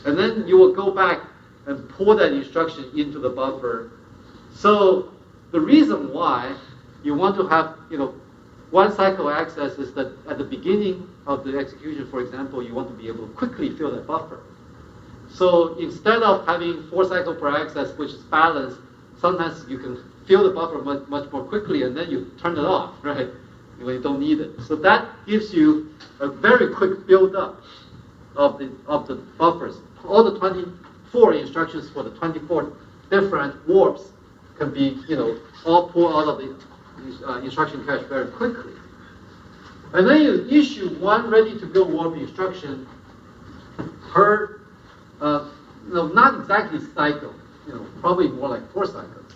And then you will go back and pull that instruction into the buffer. So the reason why you want to have one cycle access is that at the beginning of the execution, for example, you want to be able to quickly fill that buffer. So instead of having 4 cycles per access, which is balanced, sometimes you can fill the buffer much more quickly, and then you turn it off, right? When you don't need it. So that gives you a very quick build-up of the buffers. All the 24 instructions for the 24 different warps can be, all pulled out of the instruction cache very quickly. And then you issue one ready-to-go warp instruction per, not exactly cycle, probably more like 4 cycles.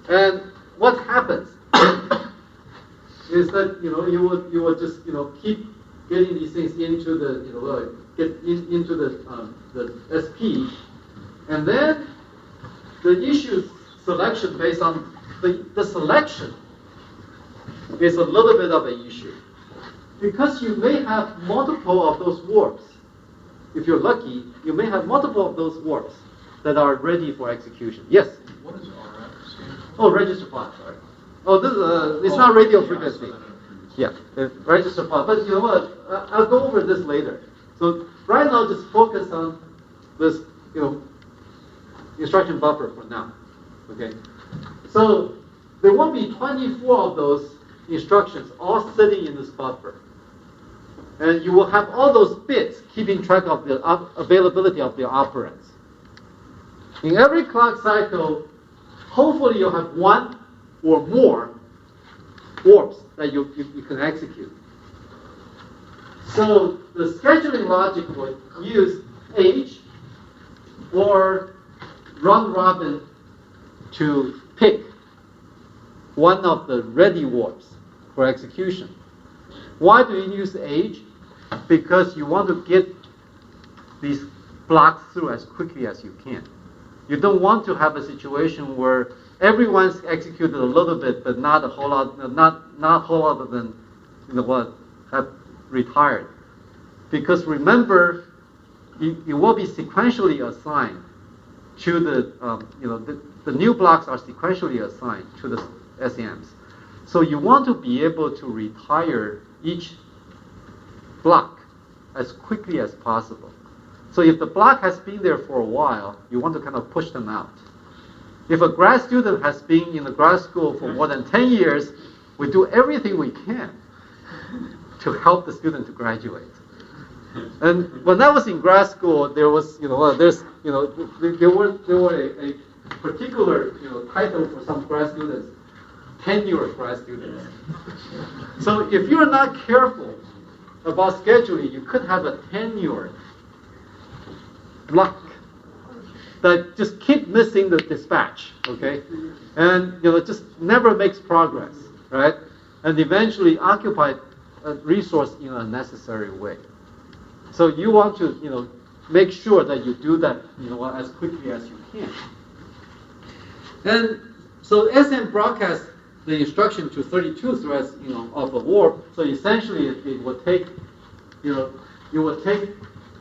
And what happens is that you will just keep getting these things into the into the SP, and then the issue selection based on the selection is a little bit of an issue, because you may have multiple of those warps. If you're lucky, you may have multiple of those warps that are ready for execution. Yes? What is RF stand for? Oh, register flag, sorry. Oh, this it's not radio frequency. Yeah, register file. But you know what? I'll go over this later. So right now, just focus on this, instruction buffer for now. Okay. So there will be 24 of those instructions all sitting in this buffer, and you will have all those bits keeping track of the availability of the operands. In every clock cycle, hopefully you'll have one or more warps that you can execute. So the scheduling logic would use H or round robin to pick one of the ready warps for execution. Why do you use H? Because you want to get these blocks through as quickly as you can. You don't want to have a situation where everyone's executed a little bit, but not a whole lot, not a whole lot than have retired. Because remember, you will be sequentially assigned to the new blocks are sequentially assigned to the SAMs. So you want to be able to retire each block as quickly as possible. So if the block has been there for a while, you want to kind of push them out. If a grad student has been in the grad school for more than 10 years, we do everything we can to help the student to graduate. And when I was in grad school, there was, there were a particular, title for some grad students, tenured grad students. So if you're not careful about scheduling, you could have a tenured block that just keep missing the dispatch, okay? And, just never makes progress, right? And eventually occupy a resource in a necessary way. So you want to, make sure that you do that, as quickly as you can. And so SM broadcasts the instruction to 32 threads, of a warp. So essentially, it would take, you would take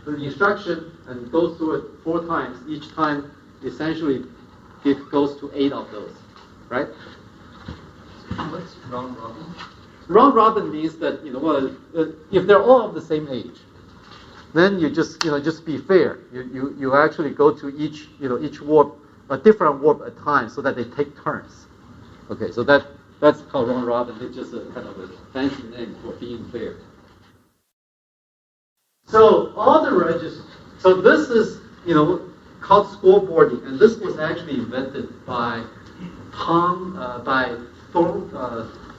the instruction and go through it 4 times. Each time, essentially, it goes to 8 of those, right? What's round robin? Round robin means that if they're all of the same age, then you just be fair. You actually go to each warp, a different warp at a time, so that they take turns. Okay, so that's called round robin. It's just a kind of a fancy name for being fair. So all the registers. So this is called scoreboarding, and this was actually invented by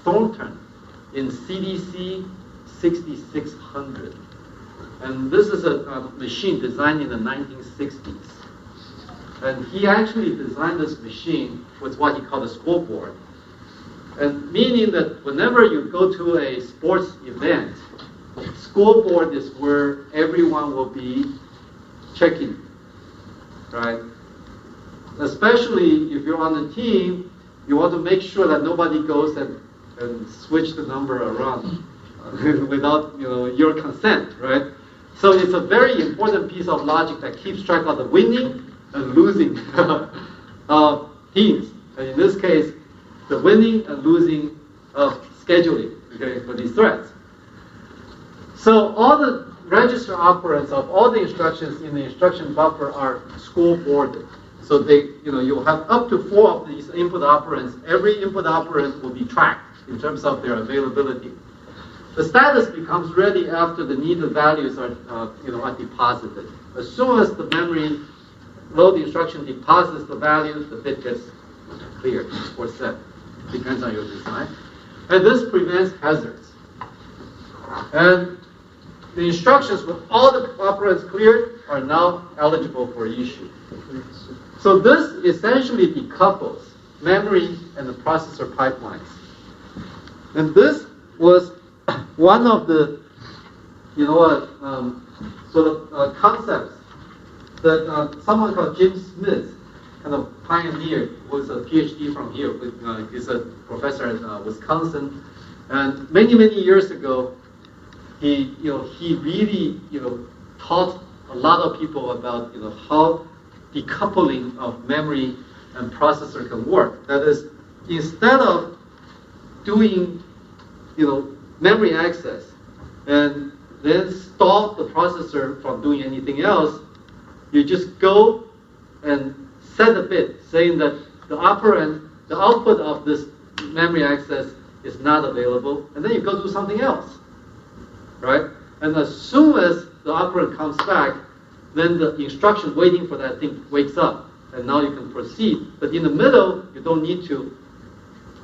Thornton in CDC 6600. And this is a machine designed in the 1960s. And he actually designed this machine with what he called a scoreboard. And meaning that whenever you go to a sports event, scoreboard is where everyone will be checking, right? Especially if you're on the team, you want to make sure that nobody goes and switch the number around without your consent, right? So it's a very important piece of logic that keeps track of the winning and losing teams. And in this case, the winning and losing of scheduling, okay, for these threads. So all the register operands of all the instructions in the instruction buffer are scoreboarded. So they, you'll have up to 4 of these input operands. Every input operand will be tracked in terms of their availability. The status becomes ready after the needed values are deposited. As soon as the memory load instruction deposits the value, the bit gets cleared or set. Depends on your design. And this prevents hazards. And the instructions with all the operands cleared are now eligible for issue. So this essentially decouples memory and the processor pipelines. And this was one of the, concepts that someone called Jim Smith kind of pioneered. Was a PhD from here. He's a professor at Wisconsin, and many years ago, he really taught a lot of people about how decoupling of memory and processor can work. That is, instead of doing, memory access, and then stop the processor from doing anything else, you just go and set a bit saying that the operand, the output of this memory access is not available, and then you go do something else, right? And as soon as the operand comes back, then the instruction waiting for that thing wakes up, and now you can proceed. But in the middle, you don't need to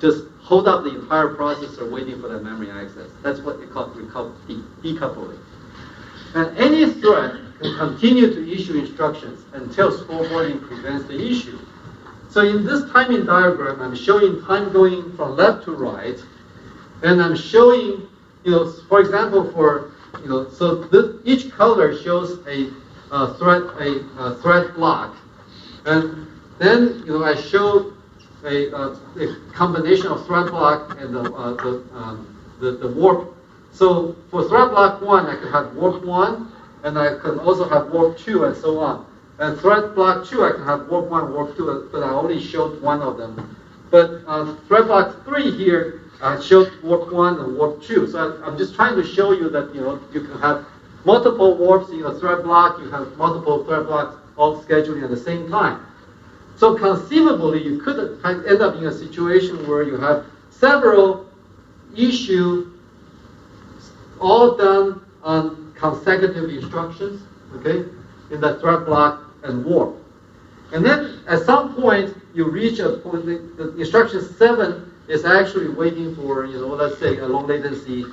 just hold up the entire processor waiting for that memory access. That's what we call decoupling. And any thread can continue to issue instructions until scoreboarding prevents the issue. So in this timing diagram, I'm showing time going from left to right, and I'm showing, for example, so each color shows a thread block, and then I show a combination of thread block and the warp. So for thread block 1, I can have warp 1, and I can also have warp 2, and so on. And thread block 2, I can have warp 1, warp 2, but I only showed one of them. But thread block 3 here, I showed warp 1 and warp 2. So I'm just trying to show you that you can have multiple warps in a thread block. You have multiple thread blocks all scheduling at the same time. So conceivably, you could end up in a situation where you have several issues all done on consecutive instructions, okay, in that thread block and warp. And then at some point, you reach a point, the instruction 7 is actually waiting for, let's say a long latency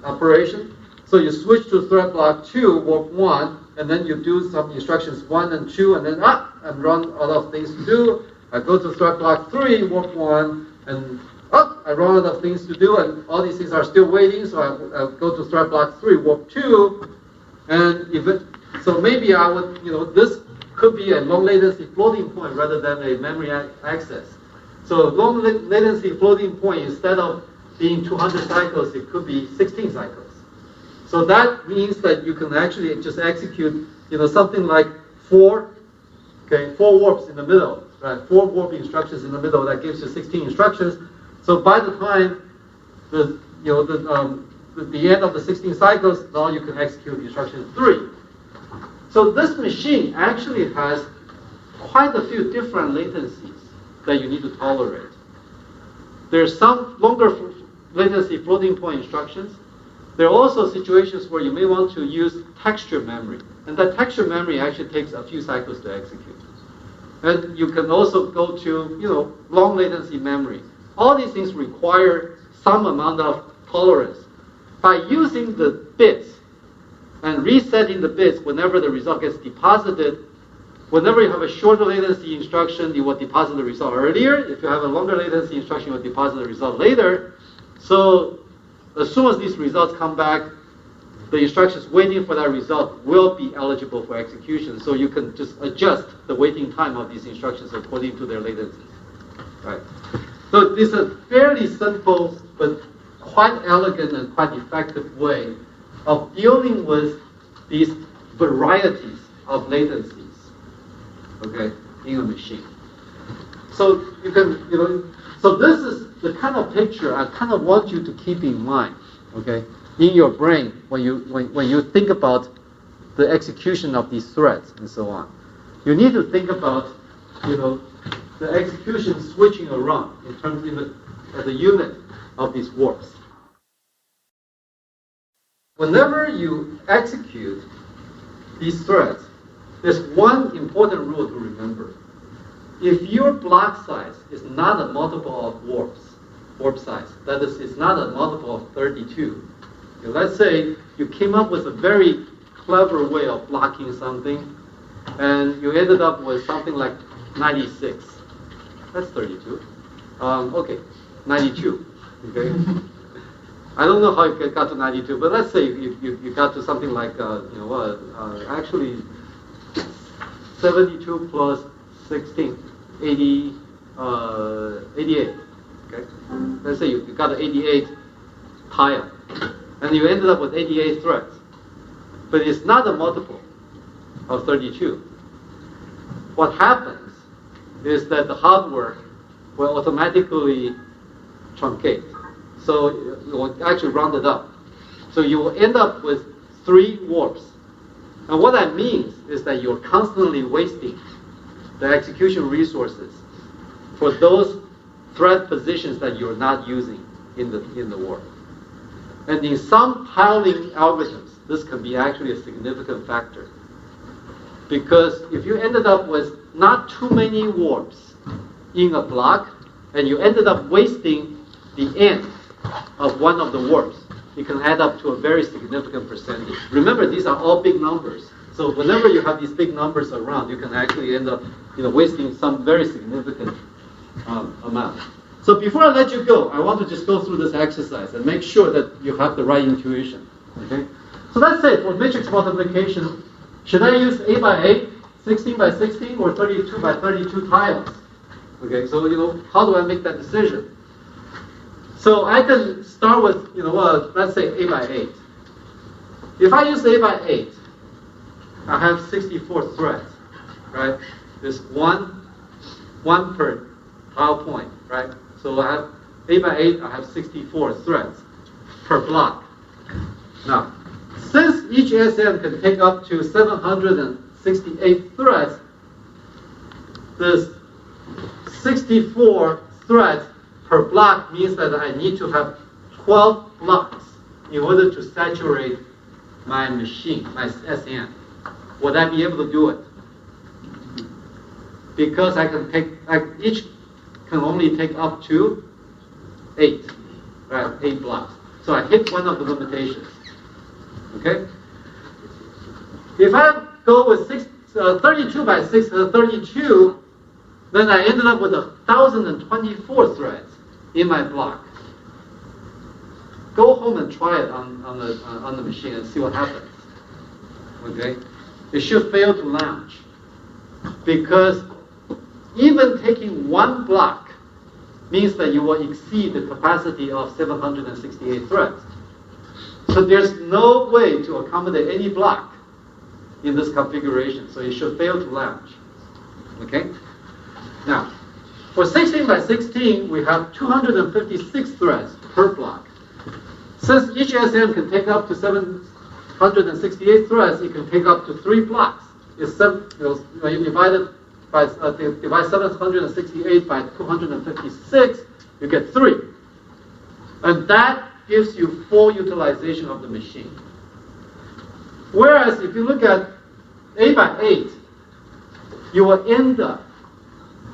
operation. So you switch to thread block 2, warp 1, and then you do some instructions 1 and 2, and then I'm run out of things to do. I go to thread block 3, warp 1, and I run out of things to do, and all these things are still waiting, so I go to thread block 3, warp 2, and so maybe I would, this could be a long latency floating point rather than a memory access. So long latency floating point, instead of being 200 cycles, it could be 16 cycles. So that means that you can actually just execute, something like 4 warps in the middle, right? 4 warp instructions in the middle. That gives you 16 instructions. So by the time the end of the 16 cycles, now you can execute instruction 3. So this machine actually has quite a few different latencies that you need to tolerate. There's some longer latency floating point instructions. There are also situations where you may want to use texture memory, and that texture memory actually takes a few cycles to execute. And you can also go to, long latency memory. All these things require some amount of tolerance. By using the bits and resetting the bits whenever the result gets deposited, whenever you have a shorter latency instruction, you will deposit the result earlier. If you have a longer latency instruction, you will deposit the result later. So as soon as these results come back, the instructions waiting for that result will be eligible for execution. So you can just adjust the waiting time of these instructions according to their latencies. Right. So this is a fairly simple but quite elegant and quite effective way of dealing with these varieties of latencies, okay, in a machine. So you can, so this is the kind of picture I kind of want you to keep in mind, okay, in your brain when you think about the execution of these threads and so on. You need to think about, the execution switching around in terms of the unit of these warps. Whenever you execute these threads, there's one important rule to remember. If your block size is not a multiple of warp size, that is, it's not a multiple of 32. Let's say you came up with a very clever way of blocking something, and you ended up with something like 96. That's 32. Okay, 92. Okay. I don't know how you got to 92, but let's say you got to something like, actually 72 plus 16, 88. Okay? Let's say you got an 88 tile, and you ended up with 88 threads. But it's not a multiple of 32. What happens is that the hardware will automatically truncate. So it will actually round it up. So you will end up with 3 warps. And what that means is that you're constantly wasting the execution resources for those thread positions that you're not using in the warp. And in some tiling algorithms, this can be actually a significant factor. Because if you ended up with not too many warps in a block, and you ended up wasting the end of one of the warps, it can add up to a very significant percentage. Remember, these are all big numbers. So whenever you have these big numbers around, you can actually end up wasting some very significant amount. So before I let you go, I want to just go through this exercise and make sure that you have the right intuition. Okay? So let's say for matrix multiplication, should I use 8 by 8, 16 by 16, or 32 by 32 tiles? Okay, so how do I make that decision? So I can start with let's say 8 by 8. If I use 8 by 8, I have 64 threads, right? There's one per tile point, right? So I have 8 by 8. I have 64 threads per block. Now, since each ASM can take up to 768 threads, this 64 threads per block means that I need to have 12 blocks in order to saturate my machine, my SN. Would I be able to do it? Because each can only take up to 8, right? 8 blocks. So I hit one of the limitations. Okay? If I go with 32 by 32, then I ended up with 1,024 threads in my block. Go home and try it on the machine and see what happens. Okay? It should fail to launch, because even taking one block means that you will exceed the capacity of 768 threads. So there's no way to accommodate any block in this configuration, so it should fail to launch. Okay? Now, for 16 by 16, we have 256 threads per block. Since each SM can take up to 768 threads, it can take up to 3 blocks. You divide 768 by 256, you get 3. And that gives you full utilization of the machine. Whereas if you look at 8 by 8, you will end up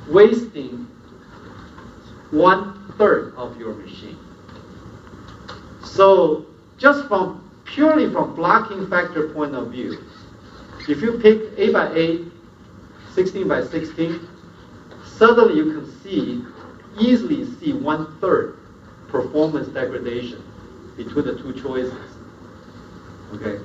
wasting 1/3 of your machine. So just purely from blocking factor point of view, if you pick 8 by 8, 16 by 16, suddenly you can easily see 1/3 performance degradation between the two choices. Okay?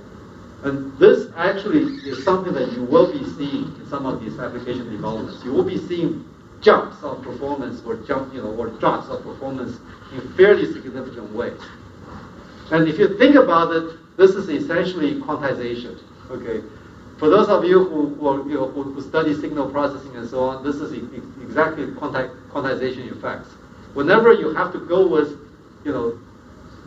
And this actually is something that you will be seeing in some of these application developments. You will be seeing jumps of performance or drops of performance in fairly significant ways. And if you think about it, this is essentially quantization. Okay, for those of you who study signal processing and so on, this is exactly quantization effects. Whenever you have to go with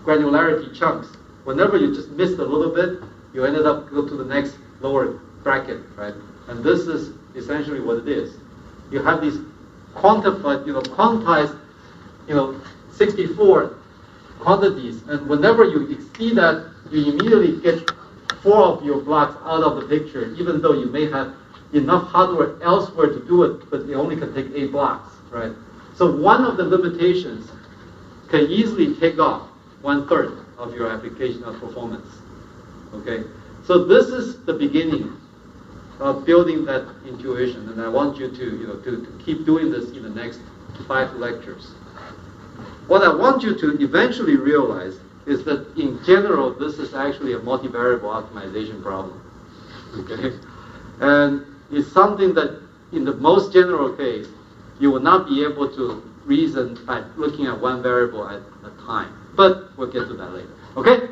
granularity chunks, whenever you just missed a little bit, you ended up go to the next lower bracket, right? And this is essentially what it is. You have these quantized, 64 quantities, and whenever you exceed that, you immediately get 4 of your blocks out of the picture, even though you may have enough hardware elsewhere to do it, but it only can take 8 blocks, right? So one of the limitations can easily take off 1/3 of your application of performance. Okay, so this is the beginning of building that intuition, and I want you to keep doing this in the next 5 lectures. What I want you to eventually realize is that in general, this is actually a multivariable optimization problem. Okay, and it's something that in the most general case, you will not be able to reason by looking at one variable at a time. But we'll get to that later. Okay?